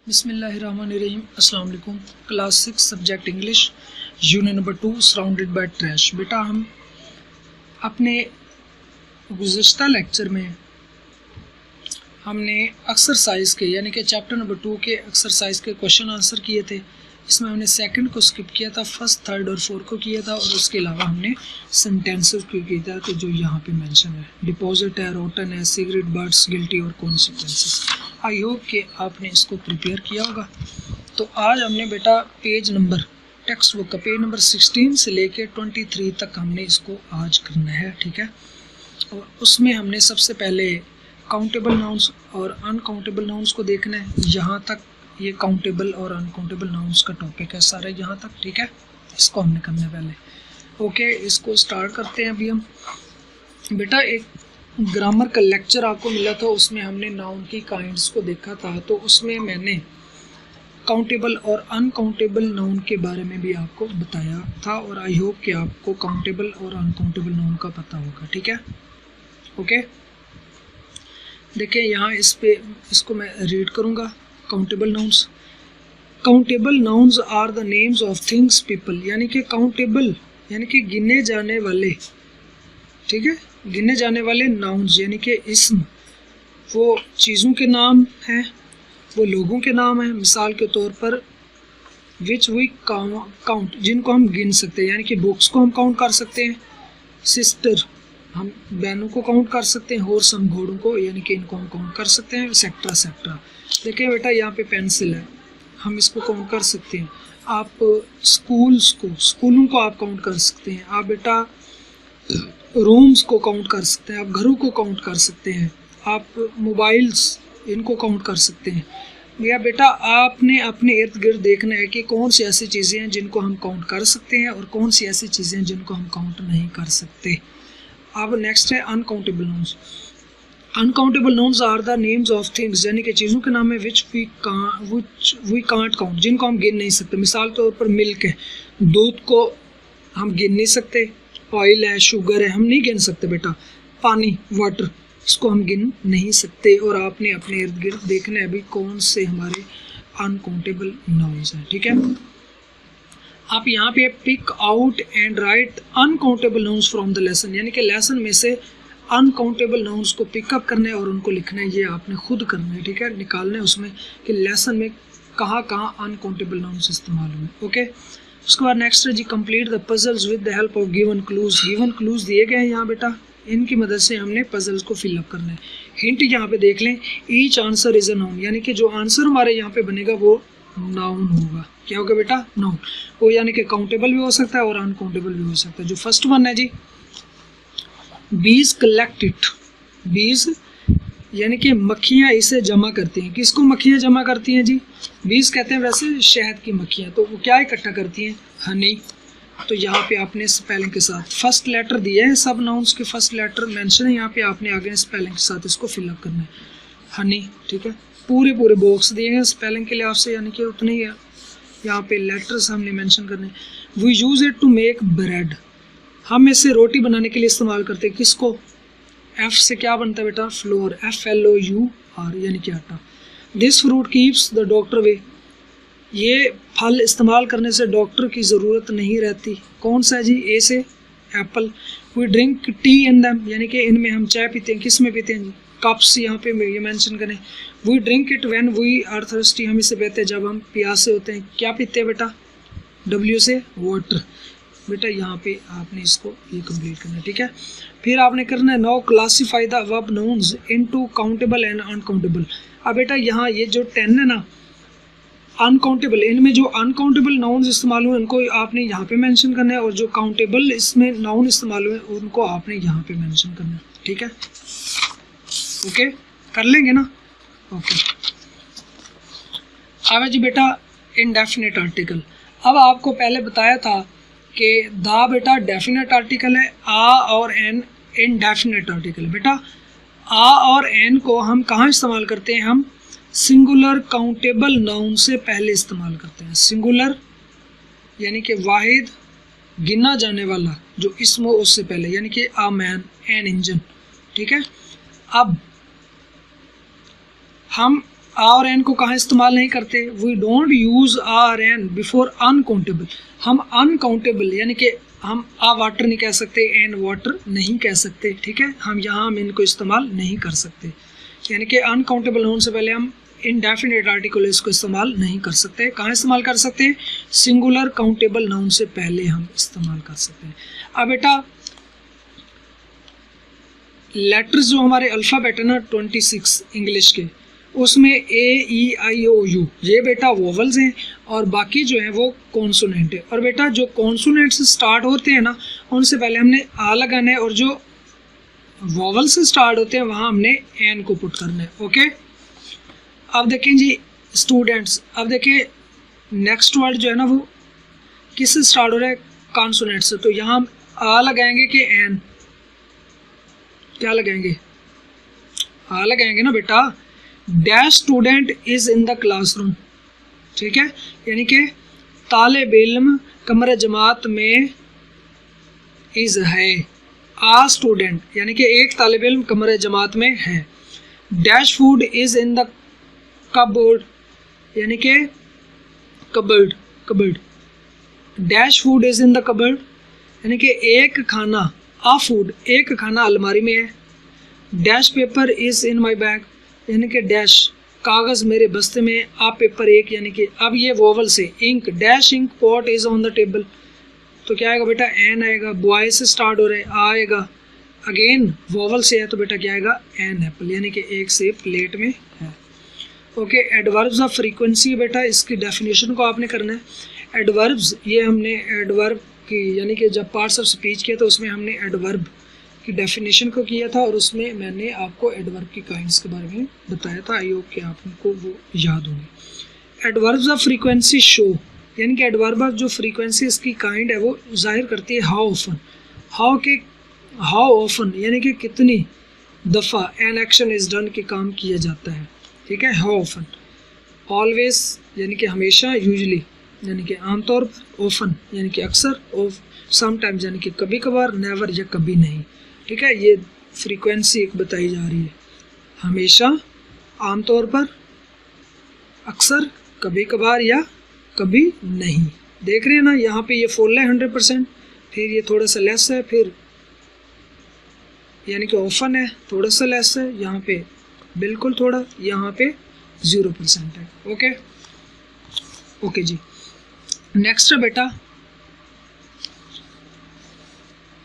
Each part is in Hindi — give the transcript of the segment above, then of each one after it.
बिस्मिल्लाहिर्रहमानिर्रहीम। अस्सलाम वालेकुम। Class 6 subject English, unit number 2 surrounded by trash. बेटा हम अपने गुज़श्ता लेक्चर में हमने एक्सरसाइज के यानी कि चैप्टर नंबर 2 के एक्सरसाइज के क्वेश्चन आंसर किए थे। इसमें हमने सेकंड को स्किप किया था, फर्स्ट, थर्ड और फोर्थ को किया था और उसके अलावा हमने सेंटेंसेस को किया था कि जो यहाँ पे मेंशन है, डिपॉजिट है, रोटन है, सिगरेट बर्ड्स, गिल्टी और कॉन्सिक्वेंसेस। आई होप कि आपने इसको प्रिपेयर किया होगा। तो आज हमने बेटा पेज नंबर टेक्स्ट बुक का पेज नंबर 16 से लेके 23 तक हमने इसको आज करना है, ठीक है। और उसमें हमने सबसे पहले काउंटेबल नाउन्स और अनकाउंटेबल नाउन्स को देखना है। यहाँ तक ये काउंटेबल और अनकाउंटेबल नाउन्स का टॉपिक है सारा यहाँ तक, ठीक है। इसको हमने करना है पहले। ओके, इसको स्टार्ट करते हैं अभी हम। बेटा एक ग्रामर का लेक्चर आपको मिला था, उसमें हमने नाउन की काइंड्स को देखा था। तो उसमें मैंने काउंटेबल और अनकाउंटेबल नाउन के बारे में भी आपको बताया था और आई होप कि आपको काउंटेबल और अनकाउंटेबल नाउन का पता होगा, ठीक है। ओके, देखिए यहाँ इस पे इसको मैं रीड करूँगा। Countable nouns. Countable nouns are the names of things people, यानी कि काउंटेबल यानी कि गिने जाने वाले, ठीक है, गिने जाने वाले नाउन्स यानी कि इस्म, वो चीज़ों के नाम हैं, वो लोगों के नाम हैं। मिसाल के तौर पर विच वी काउंट, जिनको हम गिन सकते हैं, यानी कि बुक्स को हम काउंट कर सकते हैं, सिस्टर हम बहनों को काउंट कर सकते हैं, हॉर्स हम घोड़ों को, यानी कि इनको हम काउंट कर सकते हैं, सेक्टर सेक्टर। देखिए बेटा यहाँ पे पेंसिल है, हम इसको काउंट कर सकते हैं। आप स्कूलों को आप काउंट कर सकते हैं। आप बेटा रूम्स को काउंट कर सकते हैं, आप घरों को काउंट कर सकते हैं, आप मोबाइल्स इनको काउंट कर सकते हैं। या बेटा आपने अपने इर्द गिर्द देखना है कि कौन सी ऐसी चीज़ें हैं जिनको हम काउंट कर सकते हैं और कौन सी ऐसी चीज़ें हैं जिनको हम काउंट नहीं कर सकते। अब नेक्स्ट है uncountable nouns. Uncountable nouns are the names of things, यानी कि चीज़ों के नाम है विच वी कांट काउंट, जिनको हम गिन नहीं सकते। मिसाल तौर पर मिल्क है, दूध को हम गिन नहीं सकते। ऑयल है, शुगर है, हम नहीं गिन सकते बेटा। पानी, वाटर, इसको हम गिन नहीं सकते। और आपने अपने इर्द गिर्द देखना है अभी कौन से हमारे अनकाउंटेबल नाउन्स हैं, ठीक है। आप यहाँ पे pick out and write uncountable nouns from the lesson, यानी कि लेसन में से अनकाउंटेबल नाउन्स को पिकअप करना है और उनको लिखना है। ये आपने खुद करना है, ठीक है, निकालना है उसमें कि लेसन में कहाँ कहाँ अनकाउंटेबल नाउन्स इस्तेमाल हुए। ओके, उसके बाद नेक्स्ट है जी, complete the puzzles with the help of given clues. Given clues दिए गए हैं यहाँ बेटा, इनकी मदद से हमने पजल्स को फिलअप करना है। हिंट यहाँ पे देख लें, each answer is a noun, यानी कि जो आंसर हमारे यहाँ पे बनेगा वो नाउन होगा। क्या होगा बेटा? नाउन। वो यानी कि काउंटेबल भी हो सकता है और अनकाउंटेबल भी हो सकता है। जो फर्स्ट वन है जी, बीज कलेक्टेड, बीज यानी कि मक्खियाँ इसे जमा करती हैं। किसको मक्खियाँ जमा करती हैं जी? बीज कहते हैं वैसे शहद की मक्खियाँ, तो वो क्या इकट्ठा करती हैं? हनी। तो यहाँ पे आपने स्पेलिंग के साथ फर्स्ट लेटर दिए हैं, सब नाउन्स के फर्स्ट लेटर मेंशन है यहाँ पे, आपने आगे स्पेलिंग के साथ इसको फिलअप करना है। हनी, ठीक है, पूरे बॉक्स दिए हैं स्पेलिंग के लिए आपसे, यानी कि उतने ही यहाँ पे लेटर्स हमने मेंशन करने। We use it to make bread, हम इसे रोटी बनाने के लिए इस्तेमाल करते हैं। किसको? एफ से क्या बनता है बेटा? फ्लोर, FLOUR, यानी कि आटा। This fruit keeps the doctor way, ये फल इस्तेमाल करने से डॉक्टर की ज़रूरत नहीं रहती। कौन सा है जी? ए से apple. We drink tea in them, यानी कि इनमें हम चाय पीते हैं। किस में पीते हैं जी? कप्स, यहाँ पे ये मेंशन करें। We drink it when we are thirsty, हम इसे पीते हैं जब हम प्यासे होते हैं। क्या पीते हैं बेटा? W से वाटर। बेटा यहाँ पे आपने इसको ये कंप्लीट करना है, ठीक है। फिर आपने करना है now classify the verb nouns into countable and uncountable. अब बेटा यहाँ ये जो 10 है ना अनकाउंटेबल, इनमें जो अनकाउंटेबल नाउन्स इस्तेमाल हुए उनको आपने यहाँ पे मेंशन करना है और जो काउंटेबल इसमें नाउन इस्तेमाल हुए उनको आपने यहाँ पे मेंशन करना है, ठीक है। ओके, कर लेंगे ना? ओके, अब जी बेटा इनडेफिनेट आर्टिकल। अब आपको पहले बताया था कि दा बेटा डेफिनेट आर्टिकल है, आ और एन इनडेफिनेट आर्टिकल है। बेटा आ और एन को हम कहाँ इस्तेमाल करते हैं? हम सिंगुलर काउंटेबल नाउन से पहले इस्तेमाल करते हैं। सिंगुलर यानी कि वाहिद गिना जाने वाला जो इसम हो उससे पहले, यानी कि आ मैन, एन इंजन, ठीक है। अब हम और एन को कहाँ इस्तेमाल नहीं करते, we don't use or an before uncountable, हम अनकाउंटेबल यानी कि हम आ वाटर नहीं कह सकते, एन वाटर नहीं कह सकते, ठीक है, हम इनको इस्तेमाल नहीं कर सकते, यानी कि अनकाउंटेबल नाउन से पहले हम इनडेफिनेट आर्टिकल इसको इस्तेमाल नहीं कर सकते। कहाँ इस्तेमाल कर सकते हैं, सिंगुलर काउंटेबल नाउन से पहले हम इस्तेमाल कर सकते हैं। अब बेटा लेटर्स जो हमारे अल्फ़ाबेट है ना 26 इंग्लिश के, उसमें A-E-I-O-U ये बेटा वोवल्स हैं और बाकी जो है वो कॉन्सोनेंट है। और बेटा जो कॉन्सोनेंट से स्टार्ट होते हैं ना उनसे पहले हमने आ लगाना है और जो वोवल से स्टार्ट होते हैं वहाँ हमने एन को पुट करना है। ओके, अब देखें जी स्टूडेंट्स, अब देखें नेक्स्ट वर्ड जो है ना वो किससे स्टार्ट हो रहा है, कॉन्सोनेंट से, तो यहाँ हम आ लगाएंगे कि एन, क्या लगाएंगे, आ लगाएंगे ना बेटा। Dash student is in the classroom, ठीक है, यानी कि तालिब इल्म कमरे जमात में इज़ है, आ स्टूडेंट यानी कि एक तालिब इल्म कमरे जमात में है। Dash food is in the cupboard यानी कि cupboard, cupboard, dash food is in the cupboard यानी कि एक खाना, आ फूड एक खाना अलमारी में है। Dash paper is in my bag यानी कि डैश कागज़ मेरे बस्ते में, आ पेपर एक यानी कि, अब ये वोवल से ink, dash ink pot is on the table, तो क्या आएगा बेटा एन आएगा, बॉय से स्टार्ट हो रहा है आएगा, अगेन वोवल से है तो बेटा क्या आएगा एन एप्पल यानी कि एक से प्लेट में है। ओके, एडवर्ब्स ऑफ फ्रीक्वेंसी बेटा इसकी डेफिनेशन को आपने करना है। एडवर्ब्स ये हमने एडवर्ब की यानी कि जब पार्ट्स ऑफ स्पीच किया तो उसमें हमने एडवर्ब की डेफिनेशन को किया था और उसमें मैंने आपको एडवर्ब की काइंड्स के बारे में बताया था, आई होप कि आपको वो याद होंगे। एडवर्ब्स ऑफ फ्रीक्वेंसी शो यानी कि एडवर्ब ऑफ जो फ्रीक्वेंसी इसकी काइंड है वो जाहिर करती है हाउ ऑफन, हाउ ऑफन यानी कि कितनी दफ़ा एन एक्शन इज़ डन के काम किया जाता है, ठीक है, हाउ ऑफन। ऑलवेज यानी कि हमेशा, यूजली यानी कि आमतौर पर, ऑफन यानी कि अक्सर, ऑफ समटाइम्स यानी कि कभी कभार, नेवर या कभी नहीं, ठीक है, ये फ्रीक्वेंसी एक बताई जा रही है, हमेशा, आमतौर पर, अक्सर, कभी कभार या कभी नहीं। देख रहे हैं ना यहाँ पे ये फुल है 100%, फिर ये थोड़ा सा लेस है, फिर यानी कि ऑफन है थोड़ा सा लेस है, यहाँ पे बिल्कुल थोड़ा, यहाँ पे 0% है। ओके ओके जी, नेक्स्ट है बेटा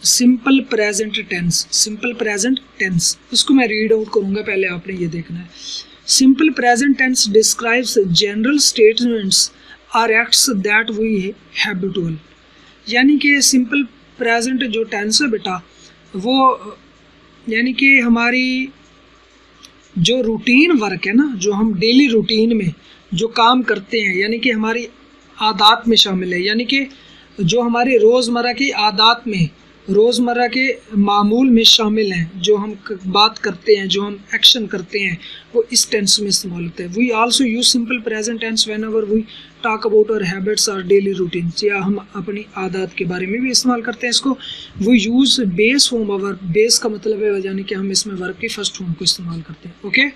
simple present tense. Simple present tense इसको मैं रीड आउट करूँगा, पहले आपने ये देखना है। Simple present tense describes general statements are acts that we habitual, यानी कि सिंपल प्रेजेंट जो टेंस है बेटा वो यानी कि हमारी जो रूटीन वर्क है ना, जो हम डेली रूटीन में जो काम करते हैं यानी कि हमारी आदात में शामिल है, यानी कि जो हमारे रोज़मर्रा की आदात में, रोज़मर्रा के मामूल में शामिल हैं, जो हम बात करते हैं, जो हम एक्शन करते हैं, वो इस टेंस में इस्तेमाल होते हैं। We also use simple present tense whenever we talk about our habits और डेली रूटीन्स, या हम अपनी आदत के बारे में भी इस्तेमाल करते हैं इसको। We use base form of verb, base का मतलब है यानी कि हम इसमें वर्ब की फर्स्ट फॉर्म को इस्तेमाल करते हैं। ओके,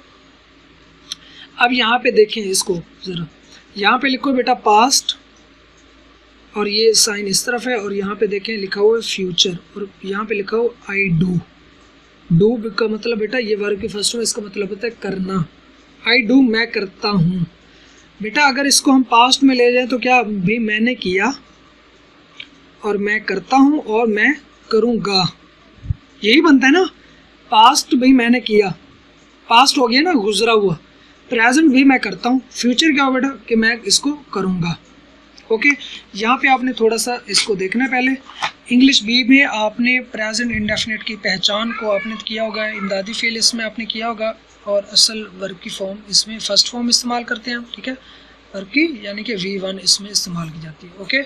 अब यहाँ पे देखें इसको ज़रा, यहाँ पे लिखो बेटा पास्ट और ये साइन इस तरफ है, और यहाँ पे देखें लिखा हुआ है फ्यूचर, और यहाँ पे लिखा हुआ आई डू। डू का मतलब बेटा ये वर्ब की फर्स्ट फॉर्म, इसका मतलब होता है करना। आई डू मैं करता हूँ बेटा। अगर इसको हम पास्ट में ले जाएं तो क्या भी मैंने किया और मैं करता हूँ और मैं करूँगा, यही बनता है ना। पास्ट भी मैंने किया, पास्ट हो गया ना गुजरा हुआ। प्रेजेंट भी मैं करता हूँ, फ्यूचर क्या हो बेटा कि मैं इसको करूँगा। ओके, यहाँ पे आपने थोड़ा सा इसको देखना है। पहले इंग्लिश बी में आपने प्रेजेंट इंडेफिनिट की पहचान को आपने किया होगा, इमदादी फेल इसमें आपने किया होगा, और असल वर्ब की फॉर्म इसमें फर्स्ट फॉर्म इस्तेमाल करते हैं हम, ठीक है, वर्ब की यानी कि V1 इसमें इस्तेमाल की जाती है। ओके,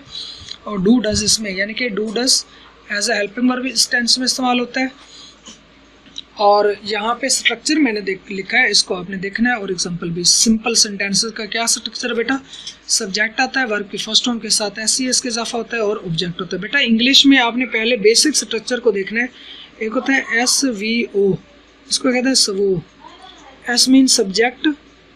और डू डज इसमें यानी कि do does as a helping verb इस टेंस में इस्तेमाल होता है। और यहाँ पे स्ट्रक्चर मैंने लिखा है, इसको आपने देखना है। और एग्जांपल भी, सिंपल सेंटेंसेस का क्या स्ट्रक्चर है बेटा, सब्जेक्ट आता है, वर्ब की फर्स्ट फॉर्म के साथ SES के इजाफा होता है और ऑब्जेक्ट होता है। बेटा इंग्लिश में आपने पहले बेसिक स्ट्रक्चर को देखना है। एक होता है SVO, इसको कहते हैं SVO। S mean subject,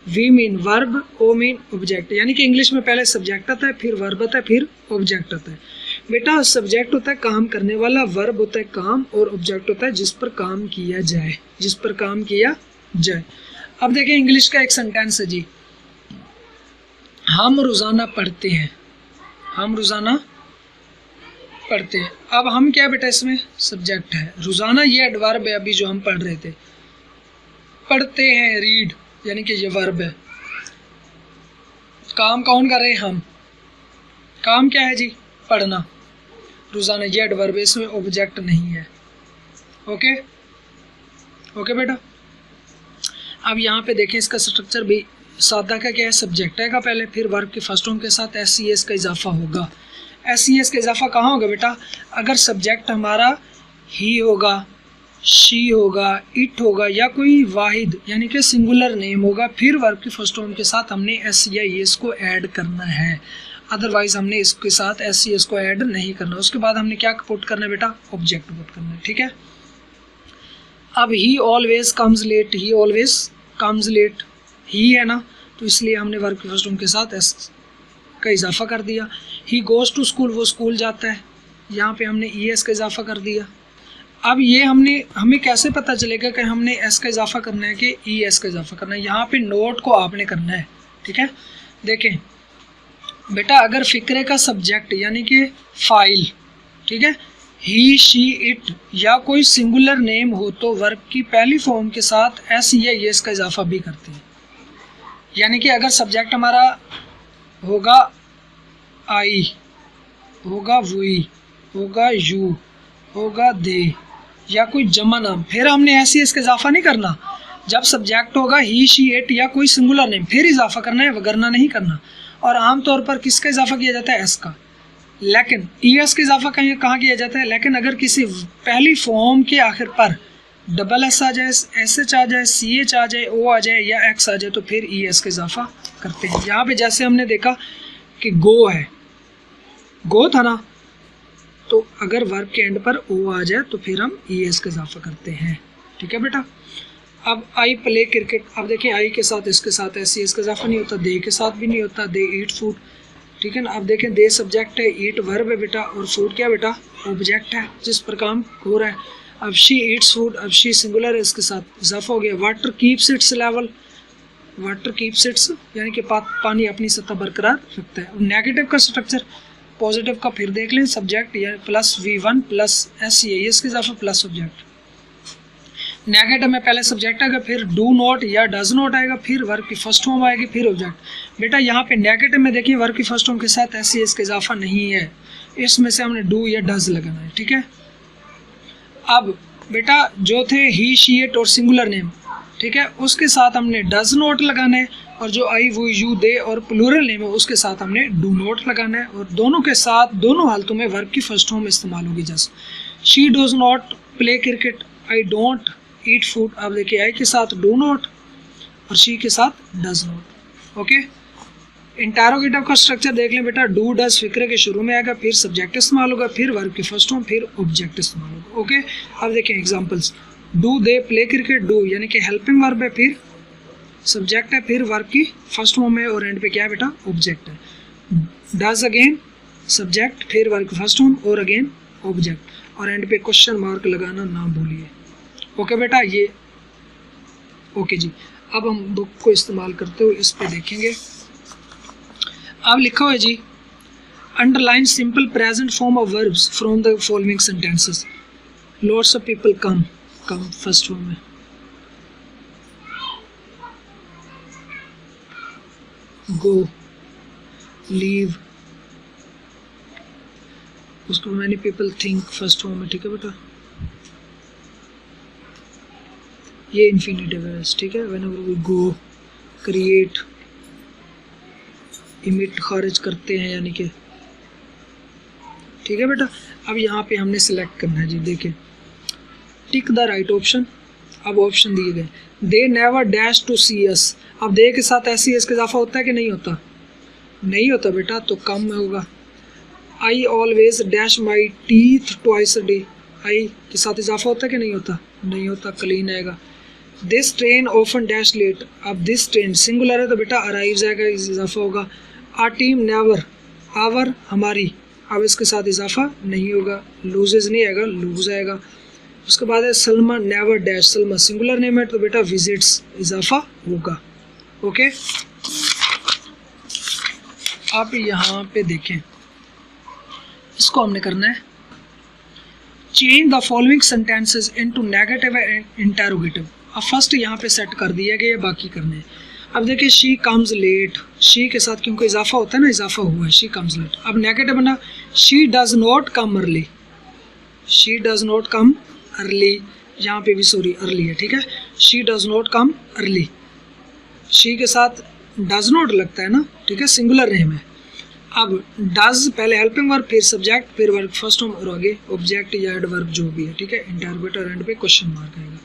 V mean verb, O mean object, यानी कि इंग्लिश में पहले सब्जेक्ट आता है, फिर वर्ब आता है, फिर ऑब्जेक्ट आता है। बेटा सब्जेक्ट होता है काम करने वाला, वर्ब होता है काम, और ऑब्जेक्ट होता है जिस पर काम किया जाए, जिस पर काम किया जाए। अब देखें इंग्लिश का एक सेंटेंस है जी, हम रोज़ाना पढ़ते हैं, हम रोज़ाना पढ़ते हैं। अब हम क्या बेटा इसमें सब्जेक्ट है, रोज़ाना ये एडवर्ब है अभी जो हम पढ़ रहे थे, पढ़ते हैं रीड यानी कि ये वर्ब है, काम कौन कर रहे हैं हम, काम क्या है जी पढ़ना, रोज़ाना ये एडवर्ब है, इसमें ऑब्जेक्ट नहीं है। ओके ओके बेटा। अब यहाँ पे देखें इसका स्ट्रक्चर भी सादा का क्या है, सब्जेक्ट है का पहले, फिर वर्ब के फर्स्ट फॉर्म के साथ एस का इजाफा होगा। एस का इजाफा कहाँ होगा बेटा, अगर सब्जेक्ट हमारा ही होगा, शी होगा, इट होगा, या कोई वाहिद यानी कि सिंगुलर नेम होगा, फिर वर्ब के फर्स्ट फॉर्म के साथ हमने एस या एस को ऐड करना है, अदरवाइज हमने इसके साथ एस को ऐड नहीं करना। उसके बाद हमने क्या पुट करना है बेटा, ऑब्जेक्ट पुट करना है, ठीक है। अब he always comes late, he always comes late, ही है ना, तो इसलिए हमने वर्ब के फर्स्ट फॉर्म के साथ एस का इजाफा कर दिया। ही गोज़ टू स्कूल, वो स्कूल जाता है, यहाँ पे हमने एस का इजाफा कर दिया। अब ये हमें कैसे पता चलेगा कि हमने एस का इजाफा करना है कि एस का इजाफा करना है, यहाँ पे नोट को आपने करना है, ठीक है। देखें बेटा अगर फ़िक्रे का सब्जेक्ट यानी कि फ़ाइल, ठीक है, ही शी इट या कोई सिंगुलर नेम हो तो वर्ब की पहली फॉर्म के साथ एस या एस का इजाफा भी करते हैं। यानी कि अगर सब्जेक्ट हमारा होगा आई, होगा वी, होगा यू, होगा दे, या कोई जमा नाम, फिर हमने एस का इजाफा नहीं करना। जब सब्जेक्ट होगा ही शी इट या कोई सिंगुलर नेम, फिर इजाफा करना है, वगरना नहीं करना। और आमतौर पर किसका इजाफा किया जाता है, एस का। लेकिन एस का इजाफा कहाँ किया जाता है, लेकिन अगर किसी पहली फॉर्म के आखिर पर डबल एस आ जाए, एस एच आ जाए, सी एच आ जाए, ओ आ जाए या एक्स आ जाए तो फिर एस का इजाफा करते हैं। यहाँ पे जैसे हमने देखा कि गो है, गो था ना, तो अगर वर्ब के एंड पर ओ आ जाए तो फिर हम एस का इजाफा करते हैं, ठीक है बेटा। अब आई प्ले क्रिकेट, अब देखिए आई के साथ इसके साथ ऐसे इसका इजाफा नहीं होता, दे के साथ भी नहीं होता, दे ईट फूड, ठीक है ना। अब देखें दे सब्जेक्ट है, ईट वर्ब है बेटा, और फूड क्या बेटा ऑब्जेक्ट है जिस पर काम हो रहा है। अब शी ईट्स फूड, अब शी सिंगुलर है, इसके साथ इजाफा हो गया। Water keeps it's level, water keeps it's यानी कि पानी अपनी सतह बरकरार रखता है। नेगेटिव का स्ट्रक्चर, पॉजिटिव का फिर देख लें, सब्जेक्ट या प्लस V1 प्लस एस के इजाफा प्लस ऑब्जेक्ट। नेगेटिव में पहले सब्जेक्ट आएगा, फिर डू नॉट या डज नॉट आएगा, फिर वर्ब की फर्स्ट फॉर्म आएगी, फिर ऑब्जेक्ट। बेटा यहाँ पे नेगेटिव में देखिए वर्ब की फर्स्ट फॉर्म के साथ एस का इजाफा नहीं है, इसमें से हमने डू या डज लगाना है, ठीक है। अब बेटा जो थे ही शी इट और सिंगुलर नेम, ठीक है, उसके साथ हमने डज नॉट लगाना है, और जो आई वो यू दे और प्लूरल नेम है उसके साथ हमने डू नॉट लगाना है। और दोनों के साथ दोनों हालतों में वर्ब की फर्स्ट फॉर्म इस्तेमाल होगी। जैसे she does not play cricket, I don't eat food. अब देखिए आई के साथ डू नॉट और शी के साथ डज नॉट। ओके, इंटरोगेटिव का स्ट्रक्चर देख लें बेटा, डू डज फिक्रे के शुरू में आएगा, फिर सब्जेक्ट इस्तेमाल होगा, फिर वर्ब की फर्स्ट फॉर्म, फिर ऑब्जेक्ट इस्तेमाल होगा। ओके, अब देखिए examples, do they play cricket, do यानी कि हेल्पिंग वर्ब है, फिर सब्जेक्ट है, फिर वर्ब की फर्स्ट फॉर्म है, और एंड पे क्या है बेटा ऑब्जेक्ट है। डज अगेन सब्जेक्ट, फिर वर्ब की फर्स्ट फॉर्म और अगेन ऑब्जेक्ट, और एंड पे क्वेश्चन मार्क लगाना ना भूलिए। ओके बेटा, ये ओके जी। अब हम बुक को इस्तेमाल करते हुए इस पे देखेंगे। अब लिखा हुआ है जी, underline simple present form of verbs from the following sentences. Lots of people come first form में, गो, लीव, उसको many people think first form में, ठीक है बेटा। ये इन्फिनेटिव है, ठीक है। Whenever we go, create, emit खारिज करते हैं यानी कि, ठीक है बेटा। अब यहाँ पे हमने सिलेक्ट करना है जी, देखिए टिक द राइट ऑप्शन। अब ऑप्शन दिए गए, दे नेवर डैश टू सी अस। अब दे के साथ एस का इजाफा होता है कि नहीं होता, नहीं होता बेटा, तो कम में होगा। I always dash my teeth twice a day, I के साथ इजाफा होता है कि नहीं होता, नहीं होता, क्लीन आएगा। This train often dash late, अब दिस ट्रेन सिंगुलर है तो बेटा अराइव्स आएगा, इजाफा होगा। आर टीम नेवर, आवर हमारी, अब इसके साथ इजाफा नहीं होगा, लूजेज नहीं आएगा, लूज आएगा। उसके बाद है Salma never dash, Salma singular name है तो बेटा विजिट्स, इजाफा होगा। ओके, आप यहाँ पे देखें, इसको हमने करना है change the following sentences into negative and interrogative. अब फर्स्ट यहाँ पे सेट कर दिया गया, बाकी करने हैं। अब देखिए शी कम्स लेट, शी के साथ क्योंकि इजाफा होता है ना, इजाफा हुआ है, शी कम्स लेट। अब नेगेटिव बना she does not come early, she does not come early, यहाँ पे भी सॉरी अर्ली है, ठीक है, she does not come early, she के साथ डज नॉट लगता है ना, ठीक है, सिंगुलर नेम है। अब डज पहले हेल्पिंग वर्ब, फिर सब्जेक्ट, फिर वर्ब फर्स्ट फॉर्म और आगे ऑब्जेक्ट या एडवर्ब जो भी है, ठीक है। इंटरोगेटिव एंड पे क्वेश्चन मार्क आएगा।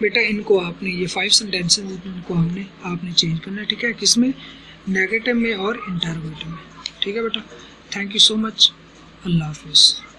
बेटा इनको आपने ये 5 सेंटेंसेस इनको आपने चेंज करना है, ठीक है, किसमें, नेगेटिव में और इंटरोगेटिव में, ठीक है बेटा। थैंक यू सो मच, अल्लाह हाफिज़।